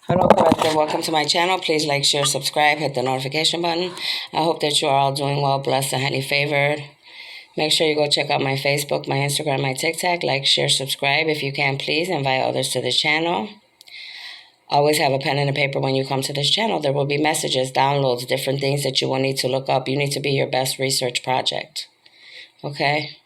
Hello, collective. Welcome to my channel. Please like, share, subscribe, hit the notification button. I hope that you are all doing well, blessed, and highly favored. Make sure you go check out my Facebook, my Instagram, my TikTok. Like, share, subscribe. If you can, please invite others to this channel. Always have a pen and a paper when you come to this channel. There will be messages, downloads, different things that you will need to look up. You need to be your best research project. Okay?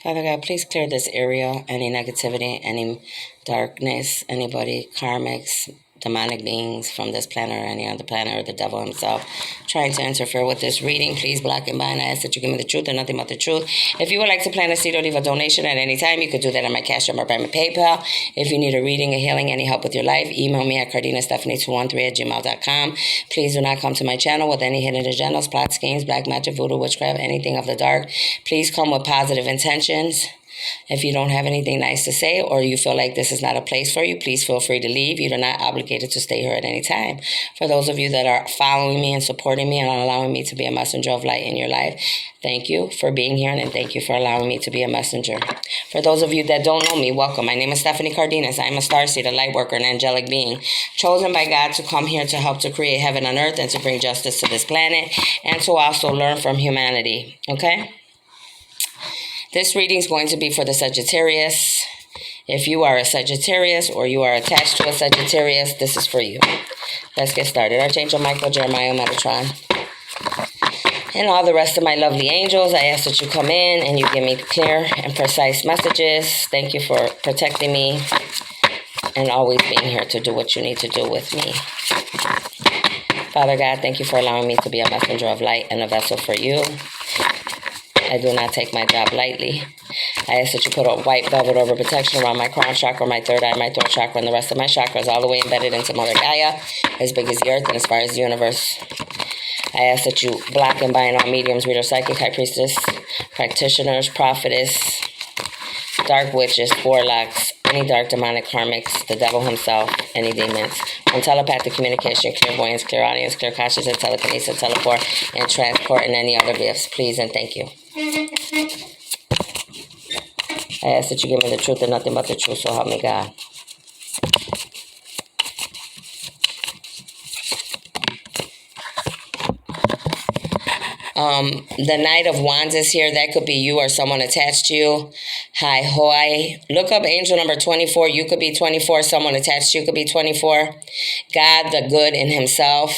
Father God, please clear this area, any negativity, any darkness, anybody, karmics, demonic beings from this planet or any other planet or the devil himself trying to interfere with this reading. Please block and bind. I ask that you give me the truth and nothing but the truth. If you would like to plant a seed or leave a donation at any time, you could do that on my Cash App or by my PayPal. If you need a reading, a healing, any help with your life, email me at cardinastephanie213@gmail.com. Please do not come to my channel with any hidden agendas, plot schemes, black magic, voodoo, witchcraft, anything of the dark. Please come with positive intentions. If you don't have anything nice to say or you feel like this is not a place for you, please feel free to leave. You're not obligated to stay here at any time. For those of you that are following me and supporting me and allowing me to be a messenger of light in your life, thank you for being here and thank you for allowing me to be a messenger. For those of you that don't know me, welcome. My name is Stephanie Cardenas. I am a starseed, a light worker, an angelic being, chosen by God to come here to help to create heaven on earth and to bring justice to this planet and to also learn from humanity. Okay? This reading is going to be for the Sagittarius. If you are a Sagittarius or you are attached to a Sagittarius, this is for you. Let's get started. Archangel Michael, Jeremiah, Metatron, and all the rest of my lovely angels, I ask that you come in and you give me clear and precise messages. Thank you for protecting me and always being here to do what you need to do with me. Father God, thank you for allowing me to be a messenger of light and a vessel for you. I do not take my job lightly. I ask that you put a white velvet over protection around my crown chakra, my third eye, my throat chakra, and the rest of my chakras, all the way embedded into Mother Gaia, as big as the earth and as far as the universe. I ask that you block and bind all mediums, reader, psychic, high priestess, practitioners, prophetess, dark witches, warlocks, any dark demonic karmics, the devil himself, any demons, from telepathic communication, clairvoyance, clairaudience, clear consciousness, telekinesis, teleport, and transport, and any other gifts. Please and thank you. I ask that you give me the truth and nothing but the truth, so help me God. The Knight of Wands is here. That could be you or someone attached to you. Hi, hoy. Look up angel number 24. You could be 24. Someone attached to you could be 24. God, the good in himself.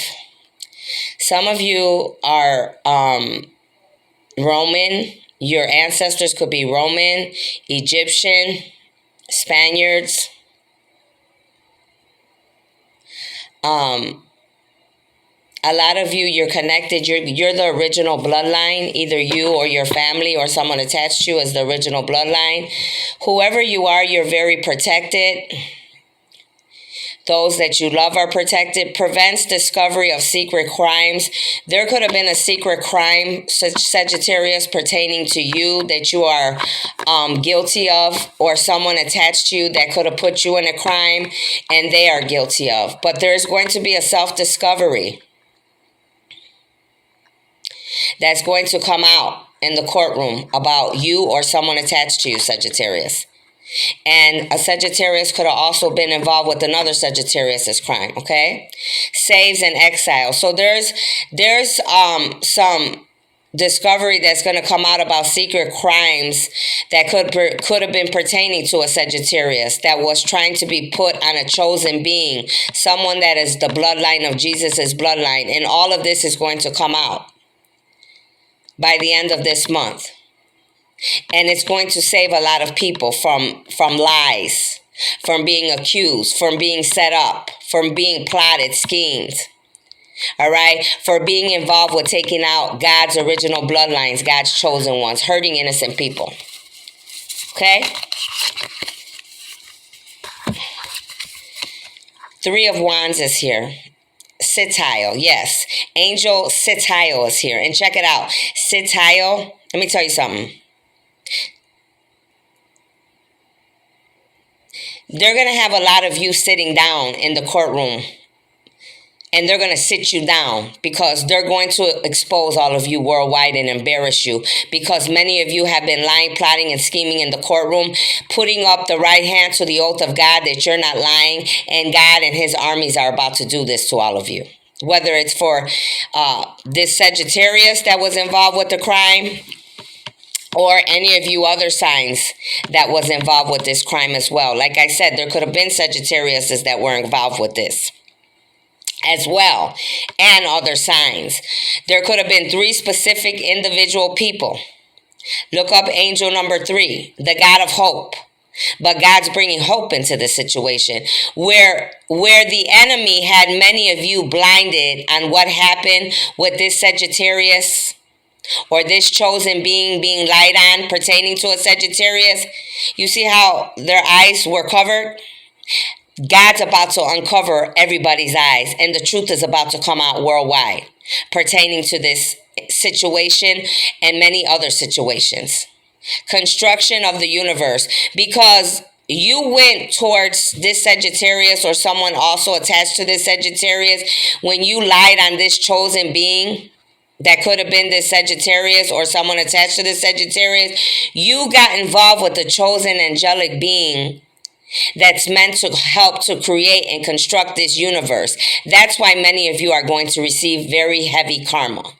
Some of you are Roman. Your ancestors could be Roman, Egyptian, Spaniards. A lot of you, you're connected. You're the original bloodline. Either you or your family or someone attached to you is the original bloodline. Whoever you are, you're very protected. Those that you love are protected. Prevents discovery of secret crimes. There could have been a secret crime, Sagittarius, pertaining to you that you are guilty of, or someone attached to you that could have put you in a crime and they are guilty of. But there's going to be a self-discovery that's going to come out in the courtroom about you or someone attached to you, Sagittarius. And a Sagittarius could have also been involved with another Sagittarius's crime, okay? Saves and exile. So there's some discovery that's going to come out about secret crimes that could have been pertaining to a Sagittarius that was trying to be put on a chosen being, someone that is the bloodline of Jesus's bloodline. And all of this is going to come out by the end of this month. And it's going to save a lot of people from lies, from being accused, from being set up, from being plotted, schemed. All right? For being involved with taking out God's original bloodlines, God's chosen ones, hurting innocent people. Okay? Three of Wands is here. Sitile, yes. Angel Sitile is here. And check it out. Sitile, let me tell you something. They're going to have a lot of you sitting down in the courtroom And they're going to sit you down because they're going to expose all of you worldwide and embarrass you, because many of you have been lying, plotting, and scheming in the courtroom, putting up the right hand to the oath of God that you're not lying, and God and his armies are about to do this to all of you. Whether it's for this Sagittarius that was involved with the crime, or any of you other signs that was involved with this crime as well. Like I said, there could have been Sagittariuses that were involved with this as well, and other signs. There could have been 3 specific individual people. Look up angel number 3, the God of hope. But God's bringing hope into the situation where the enemy had many of you blinded on what happened with this Sagittarius or this chosen being lied on pertaining to a Sagittarius. You see how their eyes were covered? God's about to uncover everybody's eyes, and the truth is about to come out worldwide pertaining to this situation and many other situations. Construction of the universe, because you went towards this Sagittarius or someone also attached to this Sagittarius when you lied on this chosen being that could have been this Sagittarius or someone attached to this Sagittarius. You got involved with the chosen angelic being that's meant to help to create and construct this universe. That's why many of you are going to receive very heavy karma.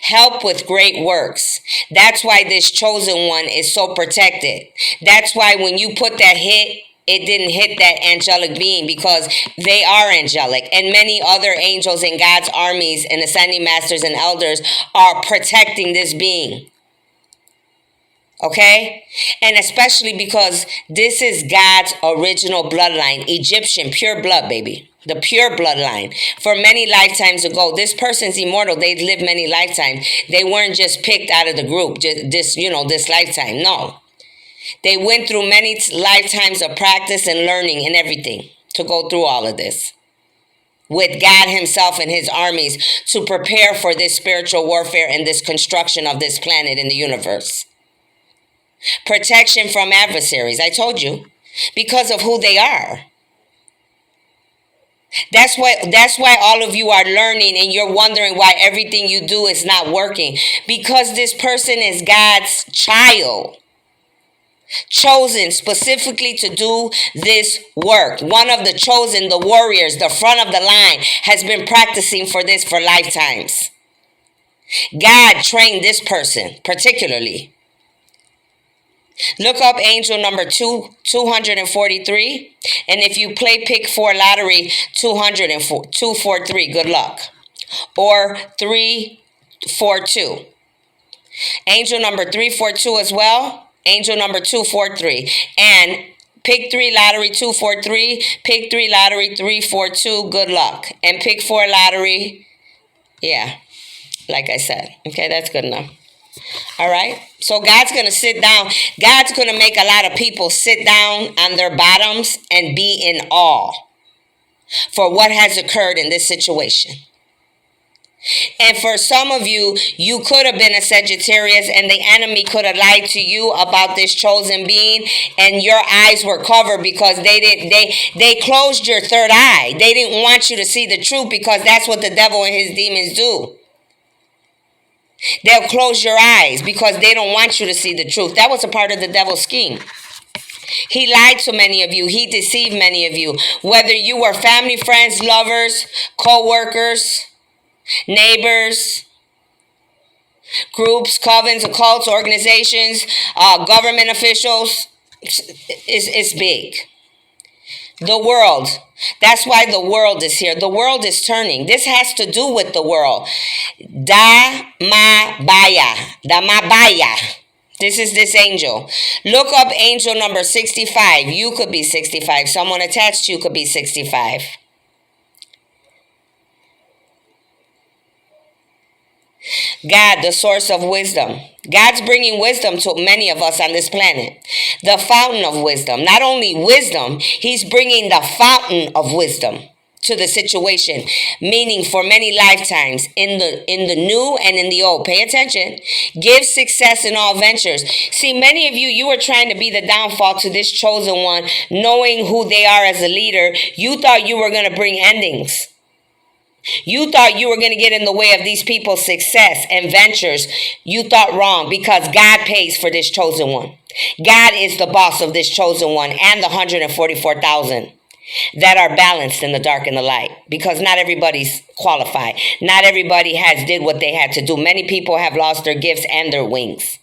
Help with great works. That's why this chosen one is so protected. That's why when you put that hit, it didn't hit that angelic being, because they are angelic. And many other angels in God's armies and ascending masters and elders are protecting this being. Okay? And especially because this is God's original bloodline, Egyptian, pure blood, baby. The pure bloodline. For many lifetimes ago, this person's immortal. They've lived many lifetimes. They weren't just picked out of the group, just this lifetime. No. They went through many lifetimes of practice and learning and everything to go through all of this with God himself and his armies to prepare for this spiritual warfare and this construction of this planet in the universe. Protection from adversaries, I told you, because of who they are. That's why all of you are learning and you're wondering why everything you do is not working. Because this person is God's child, chosen specifically to do this work. One of the chosen, the warriors, the front of the line, has been practicing for this for lifetimes. God trained this person particularly. Look up angel number 243. And if you play pick 4 lottery, 243, good luck. Or 342. Angel number 342 as well. Angel number 243. And pick 3 lottery 243. Pick 3 lottery 342. Good luck. And pick 4 lottery. Yeah. Like I said. Okay, that's good enough. All right, so God's going to sit down. God's going to make a lot of people sit down on their bottoms and be in awe for what has occurred in this situation. And for some of you, you could have been a Sagittarius and the enemy could have lied to you about this chosen being, and your eyes were covered because they closed your third eye. They didn't want you to see the truth, because that's what the devil and his demons do. They'll close your eyes because they don't want you to see the truth. That was a part of the devil's scheme. He lied to many of you. He deceived many of you. Whether you were family, friends, lovers, co-workers, neighbors, groups, covens, occults, organizations, government officials, it's big. The world. That's why the world is here. The world is turning. This has to do with the world. Damabaya. This is this angel. Look up angel number 65. You could be 65. Someone attached to you could be 65. God, the source of wisdom. God's bringing wisdom to many of us on this planet. The fountain of wisdom. Not only wisdom, he's bringing the fountain of wisdom to the situation, meaning for many lifetimes in the new and in the old. Pay attention. Give success in all ventures. See, many of you were trying to be the downfall to this chosen one, knowing who they are as a leader. You thought you were going to bring endings. You thought you were going to get in the way of these people's success and ventures. You thought wrong, because God pays for this chosen one. God is the boss of this chosen one and the 144,000 that are balanced in the dark and the light, because not everybody's qualified. Not everybody has did what they had to do. Many people have lost their gifts and their wings.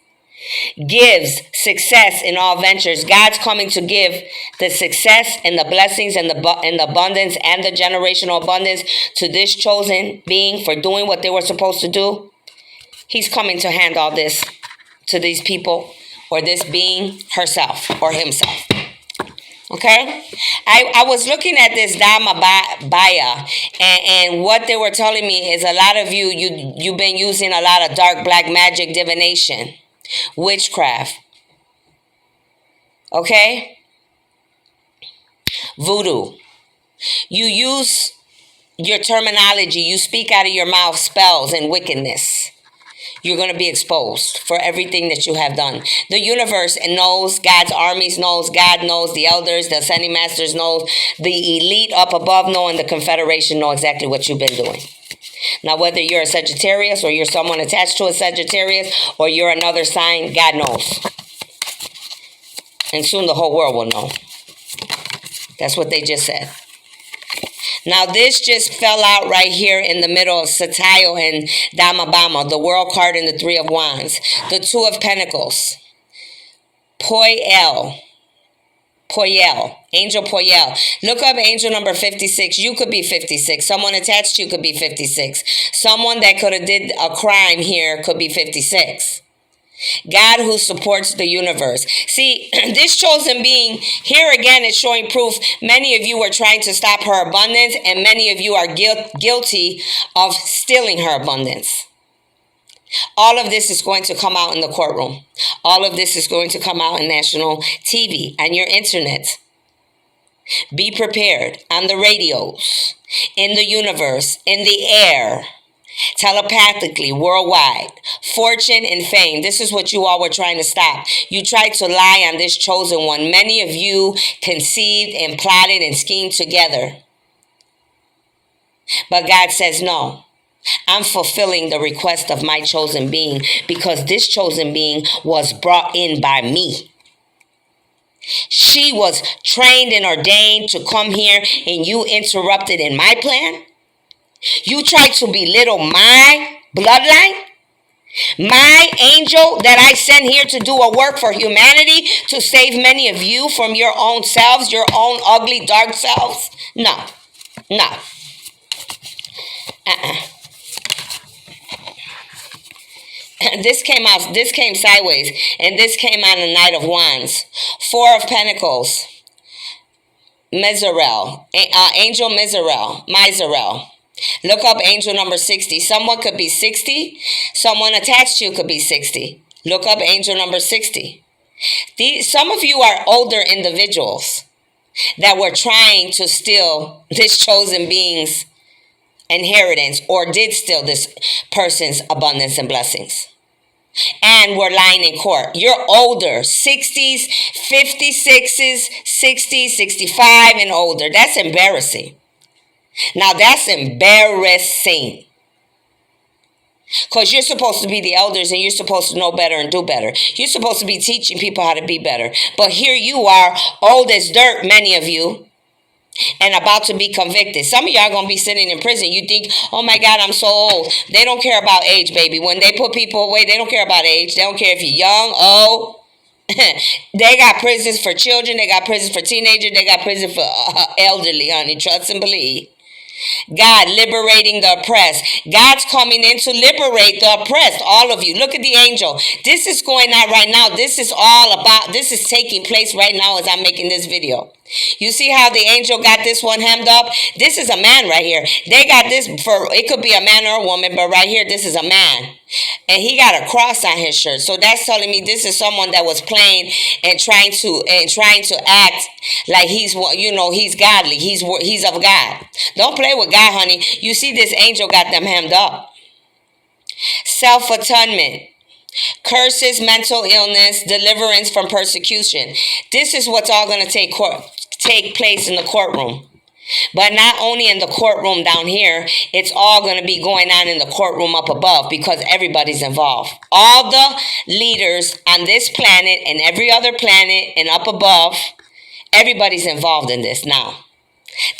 Gives success in all ventures. God's coming to give the success and the blessings and the abundance and the generational abundance to this chosen being for doing what they were supposed to do. He's coming to hand all this to these people, or this being herself or himself. Okay, I was looking at this Dhamma Baya, and what they were telling me is a lot of you've been using a lot of dark black magic, divination, witchcraft, okay, voodoo. You use your terminology, you speak out of your mouth spells and wickedness. You're going to be exposed for everything that you have done. The universe knows, God's armies knows, God knows, the elders, the ascending masters knows, the elite up above know, and the confederation know exactly what you've been doing. Now, whether you're a Sagittarius, or you're someone attached to a Sagittarius, or you're another sign, God knows. And soon the whole world will know. That's what they just said. Now, this just fell out right here in the middle of Satayo and Dhammabama, the World card and the Three of Wands, the Two of Pentacles, Poyel, Angel Poyel. Look up angel number 56. You could be 56. Someone attached to you could be 56. Someone that could have did a crime here could be 56. God who supports the universe. See, this chosen being, here again is showing proof. Many of you are trying to stop her abundance, and many of you are guilty of stealing her abundance. All of this is going to come out in the courtroom. All of this is going to come out in national TV and your internet. Be prepared on the radios, in the universe, in the air, telepathically, worldwide, fortune and fame. This is what you all were trying to stop. You tried to lie on this chosen one. Many of you conceived and plotted and schemed together. But God says, no, I'm fulfilling the request of my chosen being, because this chosen being was brought in by me. She was trained and ordained to come here, and you interrupted in my plan. You tried to belittle my bloodline, my angel that I sent here to do a work for humanity, to save many of you from your own selves, your own ugly, dark selves. No. This came sideways, and this came on the Knight of Wands. Four of Pentacles, Mizrael, Angel Mizrael. Look up angel number 60. Someone could be 60. Someone attached to you could be 60. Look up angel number 60. Some of you are older individuals that were trying to steal this chosen being's inheritance, or did steal this person's abundance and blessings, and were lying in court. You're older, 60s, 56s, 60s, 65 and older. That's embarrassing. Now that's embarrassing, because you're supposed to be the elders, and you're supposed to know better and do better. You're supposed to be teaching people how to be better. But here you are, old as dirt, many of you, and about to be convicted. Some of y'all are going to be sitting in prison. You think, oh my God, I'm so old. They don't care about age, baby. When they put people away, they don't care about age. They don't care if you're young, old. They got prisons for children. They got prisons for teenagers. They got prison for elderly, honey. Trust and believe. God liberating the oppressed. God's coming in to liberate the oppressed. All of you. Look at the angel. This is going on right now. This is taking place right now as I'm making this video. You see how the angel got this one hemmed up? This is a man right here. They got this for, it could be a man or a woman, but right here, this is a man. And he got a cross on his shirt. So that's telling me this is someone that was playing and trying to act like he's godly. He's of God. Don't play with God, honey. You see, this angel got them hemmed up. Self-atonement. Curses, mental illness, deliverance from persecution. This is what's all going to take place in the courtroom. But not only in the courtroom down here, it's all going to be going on in the courtroom up above because everybody's involved. All the leaders on this planet and every other planet and up above, everybody's involved in this now.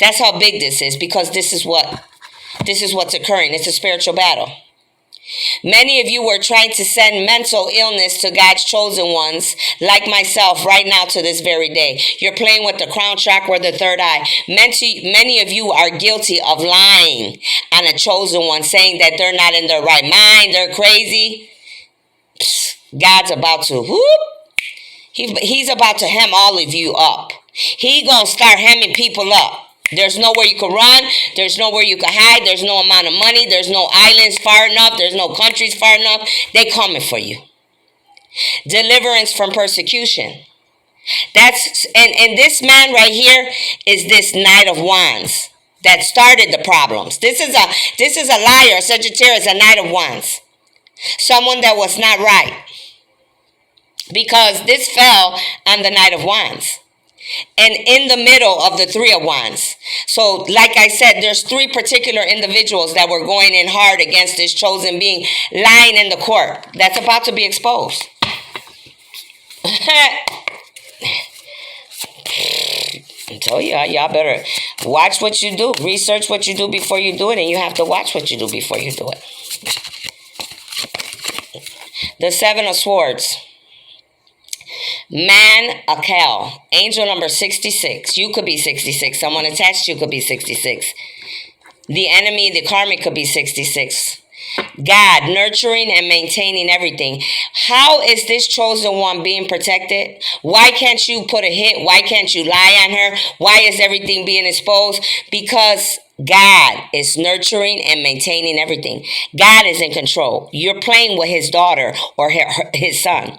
That's how big this is, because this is what's occurring. It's a spiritual battle. Many of you were trying to send mental illness to God's chosen ones, like myself, right now to this very day. You're playing with the crown chakra, the third eye. Many of you are guilty of lying on a chosen one, saying that they're not in their right mind, they're crazy. God's about to, he's about to hem all of you up. He gonna start hemming people up. There's nowhere you can run. There's nowhere you can hide. There's no amount of money. There's no islands far enough. There's no countries far enough. They coming for you. Deliverance from persecution. And this man right here is this Knight of Wands that started the problems. This is a liar, Sagittarius, a Knight of Wands. Someone that was not right. Because this fell on the Knight of Wands. And in the middle of the Three of Wands. So, like I said, there's three particular individuals that were going in hard against this chosen being, lying in the court. That's about to be exposed. I tell you, y'all better watch what you do. Research what you do before you do it, and you have to watch what you do before you do it. The Seven of Swords. Man, Akel, angel number 66. You could be 66. Someone attached to you could be 66. The enemy, the karmic, could be 66. God, nurturing and maintaining everything. How is this chosen one being protected? Why can't you put a hit? Why can't you lie on her? Why is everything being exposed? Because God is nurturing and maintaining everything. God is in control. You're playing with his daughter or his son.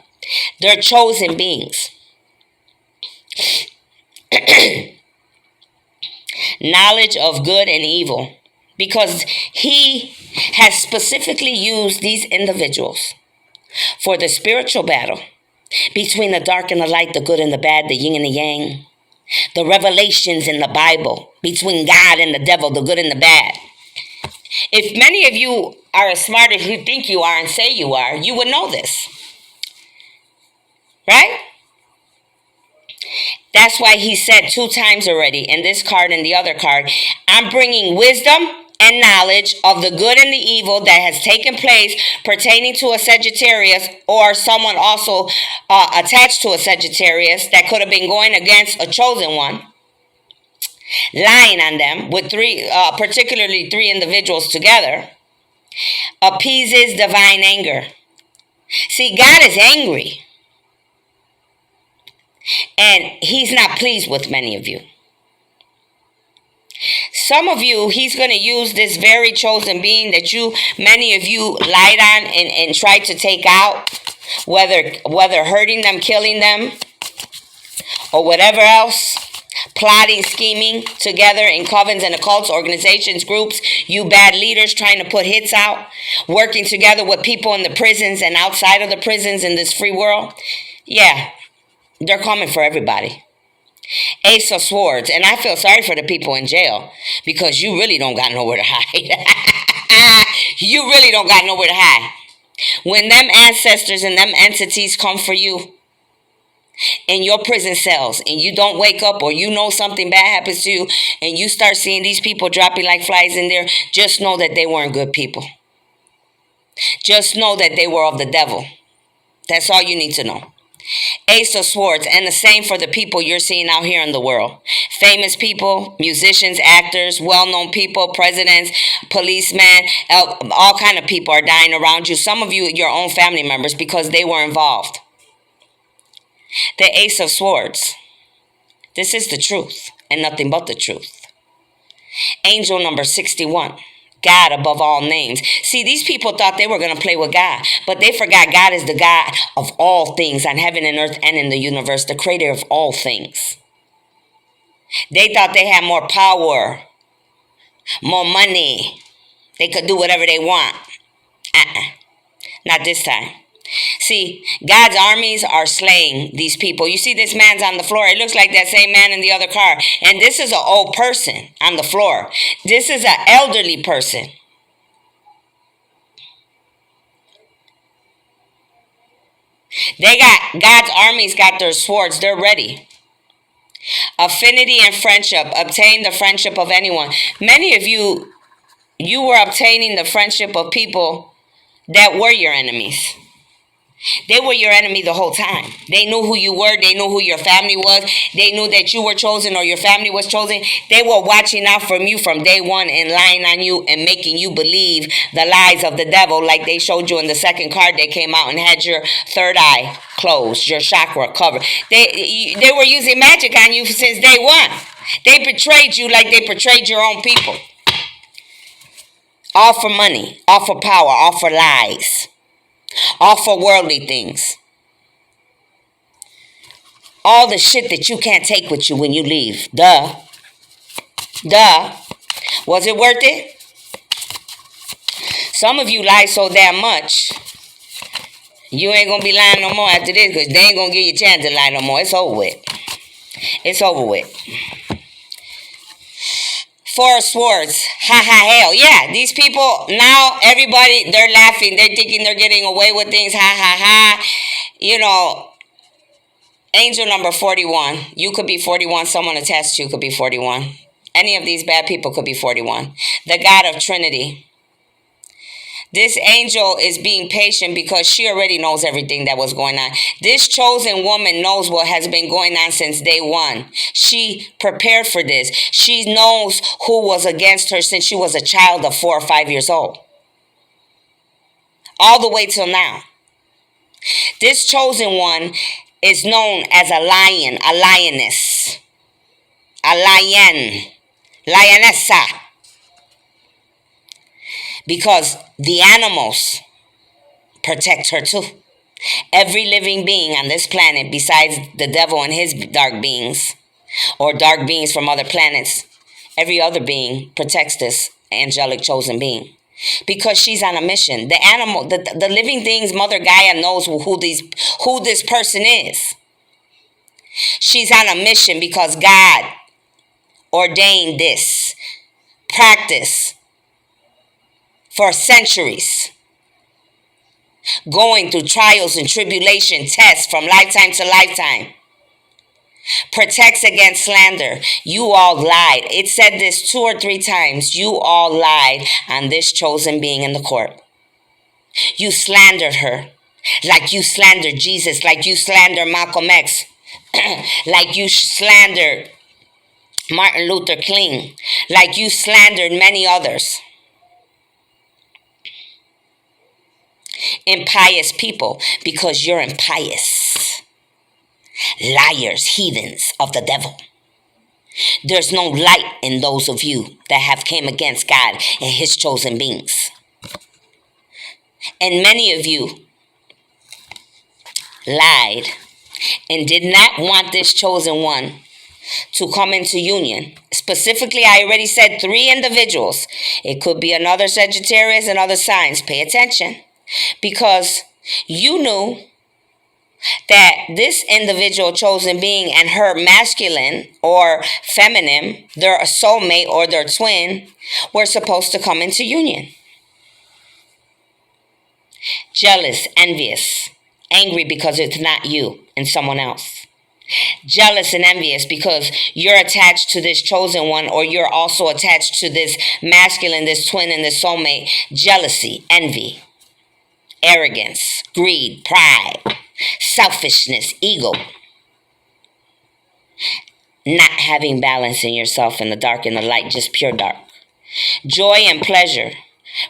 They're chosen beings. Knowledge of good and evil. Because he has specifically used these individuals for the spiritual battle between the dark and the light, the good and the bad, the yin and the yang. The revelations in the Bible between God and the devil, the good and the bad. If many of you are as smart as you think you are and say you are, you would know this. Right? That's why he said 2 times already in this card and the other card, I'm bringing wisdom and knowledge of the good and the evil that has taken place pertaining to a Sagittarius or someone also attached to a Sagittarius that could have been going against a chosen one, lying on them with particularly three individuals together, appeases divine anger. See, God is angry. And he's not pleased with many of you. Some of you, he's going to use this very chosen being that many of you lied on and tried to take out, whether hurting them, killing them, or whatever else, plotting, scheming together in covens and occults, organizations, groups, you bad leaders trying to put hits out, working together with people in the prisons and outside of the prisons in this free world. Yeah. They're coming for everybody. Ace of Swords. And I feel sorry for the people in jail because you really don't got nowhere to hide. You really don't got nowhere to hide. When them ancestors and them entities come for you in your prison cells and you don't wake up or you know something bad happens to you and you start seeing these people dropping like flies in there, just know that they weren't good people. Just know that they were of the devil. That's all you need to know. Ace of Swords, and the same for the people you're seeing out here in the world. Famous people, musicians, actors, well-known people, presidents, policemen, all kind of people are dying around you. Some of you, your own family members, because they were involved. The Ace of Swords. This is the truth, and nothing but the truth. Angel number 61. God above all names. See, these people thought they were going to play with God, but they forgot God is the God of all things on heaven and earth and in the universe, the creator of all things. They thought they had more power, more money. They could do whatever they want. Not this time. See, God's armies are slaying these people. You see this man's on the floor. It looks like that same man in the other car. And this is an old person on the floor. This is an elderly person. God's armies got their swords. They're ready. Affinity and friendship. Obtain the friendship of anyone. Many of you were obtaining the friendship of people that were your enemies. They were your enemy the whole time. They knew who you were. They knew who your family was. They knew that you were chosen or your family was chosen. They were watching out for you from day one and lying on you and making you believe the lies of the devil, like they showed you in the second card. They came out and had your third eye closed, your chakra covered. They were using magic on you since day one. They betrayed you like they betrayed your own people. All for money, all for power, all for lies. All for worldly things. All the shit that you can't take with you when you leave. Duh. Was it worth it? Some of you lie so damn much, you ain't gonna be lying no more after this, because they ain't gonna give you a chance to lie no more. It's over with. It's over with. Four of Swords. Ha ha hell. Yeah, these people, now everybody, they're laughing. They're thinking they're getting away with things. Ha ha ha. You know, angel number 41. You could be 41. Someone attached to you could be 41. Any of these bad people could be 41. The God of Trinity. This angel is being patient because she already knows everything that was going on. This chosen woman knows what has been going on since day one. She prepared for this. She knows who was against her since she was a child of 4 or 5 years old. All the way till now. This chosen one is known as a lion, a lioness, a lion, lionessa. Because the animals protect her too. Every living being on this planet, besides the devil and his dark beings, or dark beings from other planets, every other being protects this angelic chosen being. Because she's on a mission. The animal, the living things, Mother Gaia knows who this person is. She's on a mission because God ordained this practice for centuries, going through trials and tribulation, tests from lifetime to lifetime. Protects against slander. You all lied. It said this 2 or 3 times. You all lied on this chosen being in the court. You slandered her, like you slandered Jesus, like you slandered Malcolm X, like you slandered Martin Luther King, like you slandered many others. Impious people, because you're impious. Liars, heathens of the devil. There's no light in those of you that have came against God and his chosen beings. And many of you lied and did not want this chosen one to come into union. Specifically, I already said 3 individuals. It could be another Sagittarius and other signs. Pay attention. Because you knew that this individual chosen being and her masculine or feminine, their soulmate or their twin, were supposed to come into union. Jealous, envious, angry because it's not you and someone else. Jealous and envious because you're attached to this chosen one, or you're also attached to this masculine, this twin, and this soulmate. Jealousy, envy, arrogance, greed, pride, selfishness, ego. Not having balance in yourself in the dark and the light, just pure dark. Joy and pleasure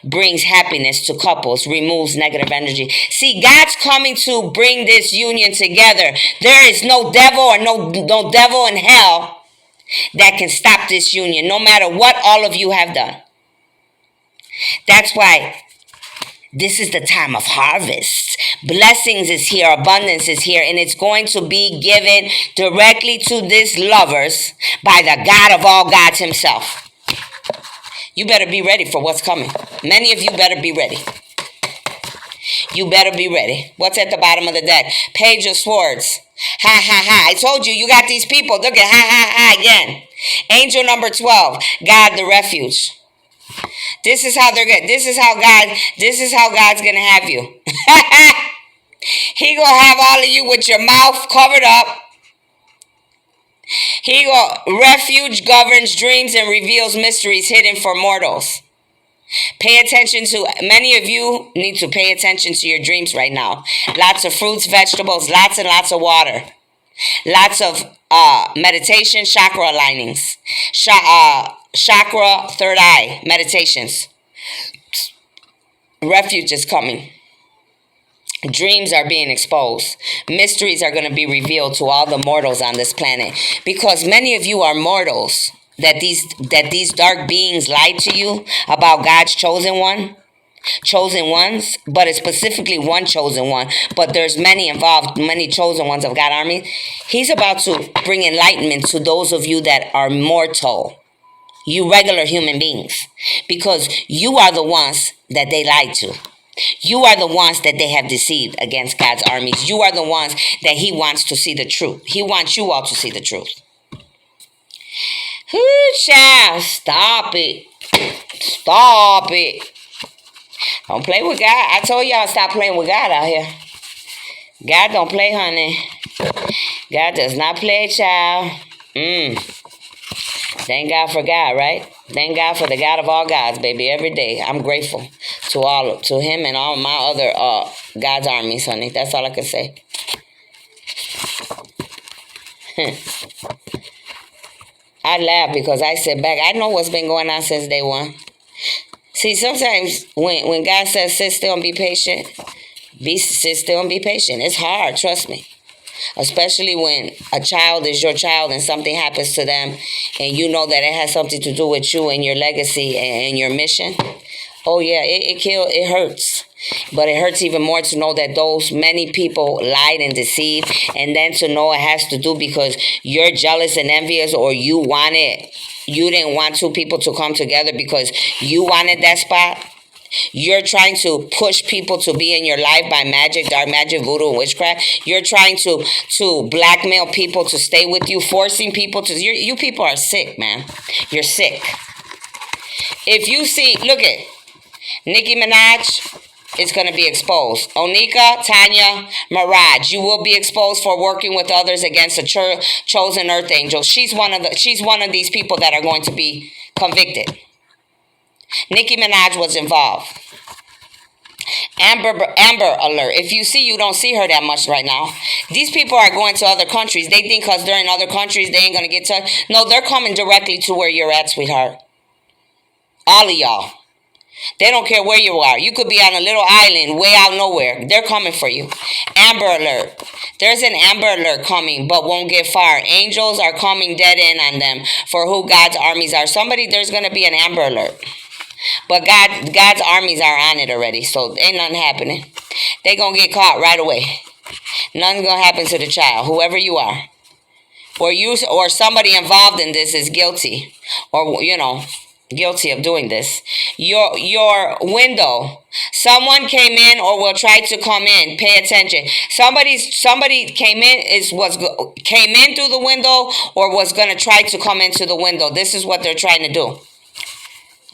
brings happiness to couples, removes negative energy. See, God's coming to bring this union together. There is no devil or no devil in hell that can stop this union, no matter what all of you have done. That's why this is the time of harvest. Blessings is here, abundance is here, and it's going to be given directly to these lovers by the God of all gods himself. You better be ready for what's coming. Many of you better be ready. You better be ready. What's at the bottom of the deck? Page of Swords. Ha ha ha. I told you, you got these people. Look at ha ha ha again. Angel number 12. God the refuge. This is how they're good. This is how God's gonna have you. He gonna have all of you with your mouth covered up. He gonna refuge governs dreams and reveals mysteries hidden for mortals. Pay attention to, many of you need to pay attention to your dreams right now. Lots of fruits, vegetables, lots and lots of water. Lots of meditation, chakra alignings. Chakra, third eye, meditations. Refuge is coming. Dreams are being exposed. Mysteries are going to be revealed to all the mortals on this planet. Because many of you are mortals. That these dark beings lied to you about God's chosen ones, but it's specifically one chosen one. But there's many involved, many chosen ones of God army. He's about to bring enlightenment to those of you that are mortal. You regular human beings. Because you are the ones that they lied to. You are the ones that they have deceived against God's armies. You are the ones that he wants to see the truth. He wants you all to see the truth. Child, stop it. Stop it. Don't play with God. I told y'all stop playing with God out here. God don't play, honey. God does not play, child. Thank God for God, right? Thank God for the God of all gods, baby. Every day, I'm grateful to him and all my other God's armies, honey. That's all I can say. I laugh because I sit back. I know what's been going on since day one. See, sometimes when God says sit still and be patient, sit still and be patient. It's hard, trust me. Especially when a child is your child and something happens to them and you know that it has something to do with you and your legacy and your mission. Oh yeah, it hurts. But it hurts even more to know that those many people lied and deceived, and then to know it has to do because you're jealous and envious, or you didn't want two people to come together because you wanted that spot. You're trying to push people to be in your life by magic, dark magic, voodoo, and witchcraft. You're trying to blackmail people to stay with you, forcing people to. You people are sick, man. You're sick. If you see, look at Nicki Minaj. Is going to be exposed. Onika, Tanya, Mirage, you will be exposed for working with others against a chosen earth angel. She's one of these people that are going to be convicted. Nicki Minaj was involved. Amber Alert. If you don't see her that much right now. These people are going to other countries. They think because they're in other countries, they ain't going to get touched. No, they're coming directly to where you're at, sweetheart. All of y'all. They don't care where you are. You could be on a little island way out nowhere. They're coming for you. Amber Alert. There's an Amber Alert coming, but won't get far. Angels are coming dead in on them for who God's armies are. There's going to be an Amber Alert. But God's armies are on it already, so ain't nothing happening. They going to get caught right away. Nothing's going to happen to the child, whoever you are. Or somebody involved in this is guilty. Or, guilty of doing this. Your window. Someone came in or will try to come in. Pay attention. Somebody came in came in through the window or was going to try to come into the window. This is what they're trying to do.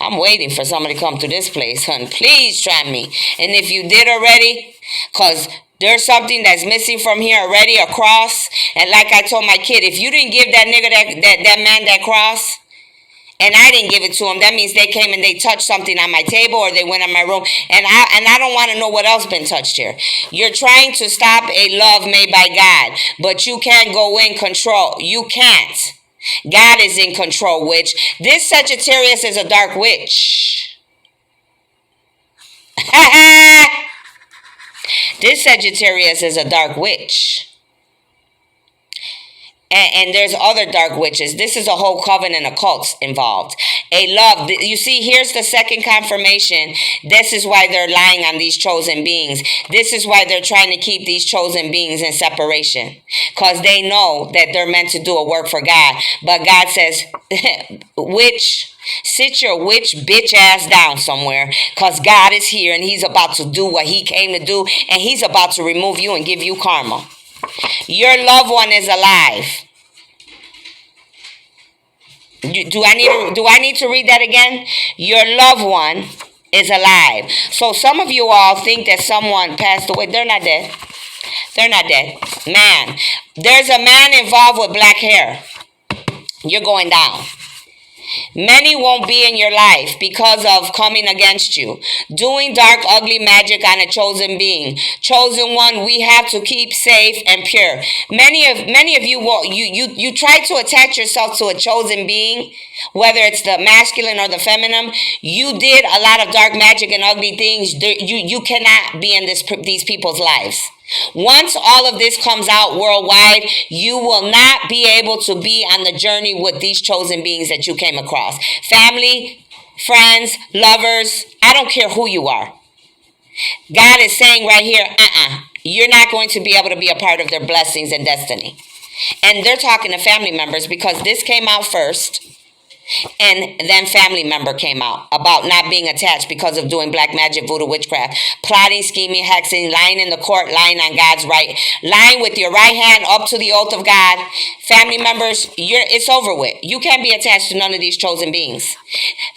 I'm waiting for somebody to come to this place, honey. Please try me. And if you did already, because there's something that's missing from here already, a cross. And like I told my kid, if you didn't give that nigga that man that cross, and I didn't give it to them, that means they came and they touched something on my table or they went in my room. And I don't want to know what else been touched here. You're trying to stop a love made by God, but you can't go in control. You can't. God is in control, witch. This Sagittarius is a dark witch. This Sagittarius is a dark witch. and there's other dark witches. This is a whole coven of cults involved. A love. You see, here's the second confirmation. This is why they're lying on these chosen beings. This is why they're trying to keep these chosen beings in separation. Because they know that they're meant to do a work for God. But God says, witch, sit your witch bitch ass down somewhere. Because God is here and he's about to do what he came to do. And he's about to remove you and give you karma. Your loved one is alive. Do I need to read that again? Your loved one is alive. So some of you all think that someone passed away. They're not dead. They're not dead. Man, there's a man involved with black hair. You're going down. Many won't be in your life because of coming against you. Doing dark, ugly magic on a chosen being. Chosen one we have to keep safe and pure. Many of you will, you try to attach yourself to a chosen being, whether it's the masculine or the feminine. You did a lot of dark magic and ugly things. You cannot be in these people's lives. Once all of this comes out worldwide, you will not be able to be on the journey with these chosen beings that you came across. Family, friends, lovers, I don't care who you are. God is saying right here, you're not going to be able to be a part of their blessings and destiny. And they're talking to family members because this came out first. And then family member came out about not being attached because of doing black magic, voodoo, witchcraft, plotting, scheming, hexing, lying in the court, lying on God's right, lying with your right hand up to the oath of God. Family members, it's over with. You can't be attached to none of these chosen beings.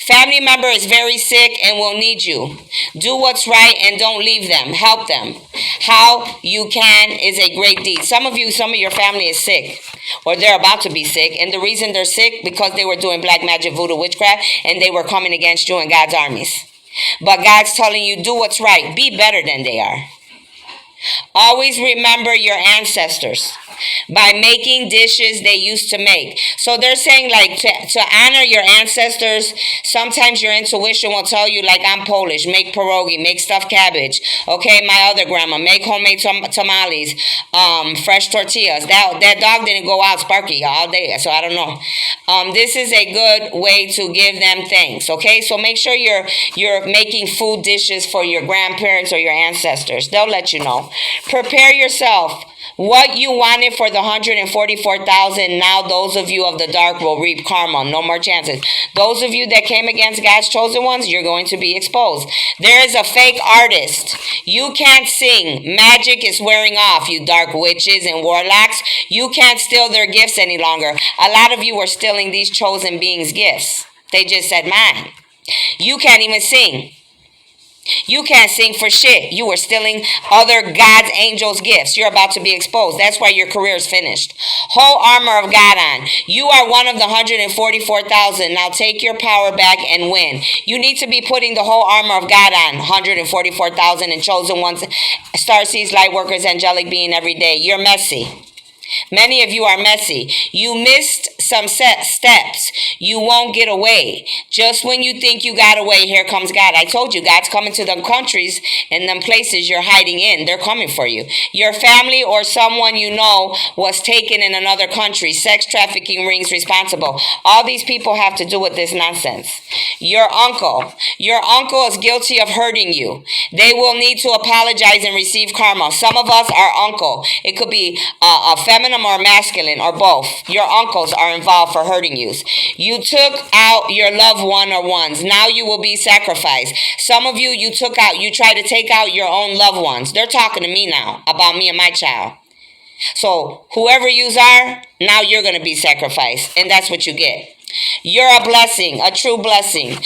Family member is very sick and will need you. Do what's right and don't leave them. Help them. How you can is a great deed. Some of your family is sick or they're about to be sick. And the reason they're sick because they were doing black magic, voodoo, witchcraft, and they were coming against you and God's armies. But God's telling you, do what's right. Be better than they are. Always remember your ancestors by making dishes they used to make. So they're saying like to honor your ancestors. Sometimes your intuition will tell you like I'm Polish, make pierogi, make stuffed cabbage. Okay, my other grandma, make homemade tamales, fresh tortillas. That dog didn't go out Sparky all day, so I don't know. This is a good way to give them thanks. Okay, so make sure you're making food dishes for your grandparents or your ancestors. They'll let you know. Prepare yourself. What you wanted for the 144,000, now those of you of the dark will reap karma. No more chances. Those of you that came against God's chosen ones, you're going to be exposed. There is a fake artist. You can't sing. Magic is wearing off, you dark witches and warlocks. You can't steal their gifts any longer. A lot of you are stealing these chosen beings' gifts. They just said mine. You can't even sing. You can't sing for shit. You were stealing other God's angels' gifts. You're about to be exposed. That's why your career is finished. Whole armor of God on. You are one of the 144,000. Now take your power back and win. You need to be putting the whole armor of God on. 144,000 and chosen ones, starseeds, light workers, angelic being every day. You're messy. Many of you are messy. You missed some steps. You won't get away. Just when you think you got away, here comes God. I told you, God's coming to them countries and them places you're hiding in. They're coming for you. Your family or someone you know was taken in another country. Sex trafficking rings responsible. All these people have to do with this nonsense. Your uncle is guilty of hurting you. They will need to apologize and receive karma. Some of us are uncle. It could be a feminine or masculine or both. Your uncles are involved for hurting you. You took out your loved one or ones. Now you will be sacrificed. Some of you, you tried to take out your own loved ones. They're talking to me now about me and my child. So whoever you are, now you're going to be sacrificed. And that's what you get. You're a blessing, a true blessing.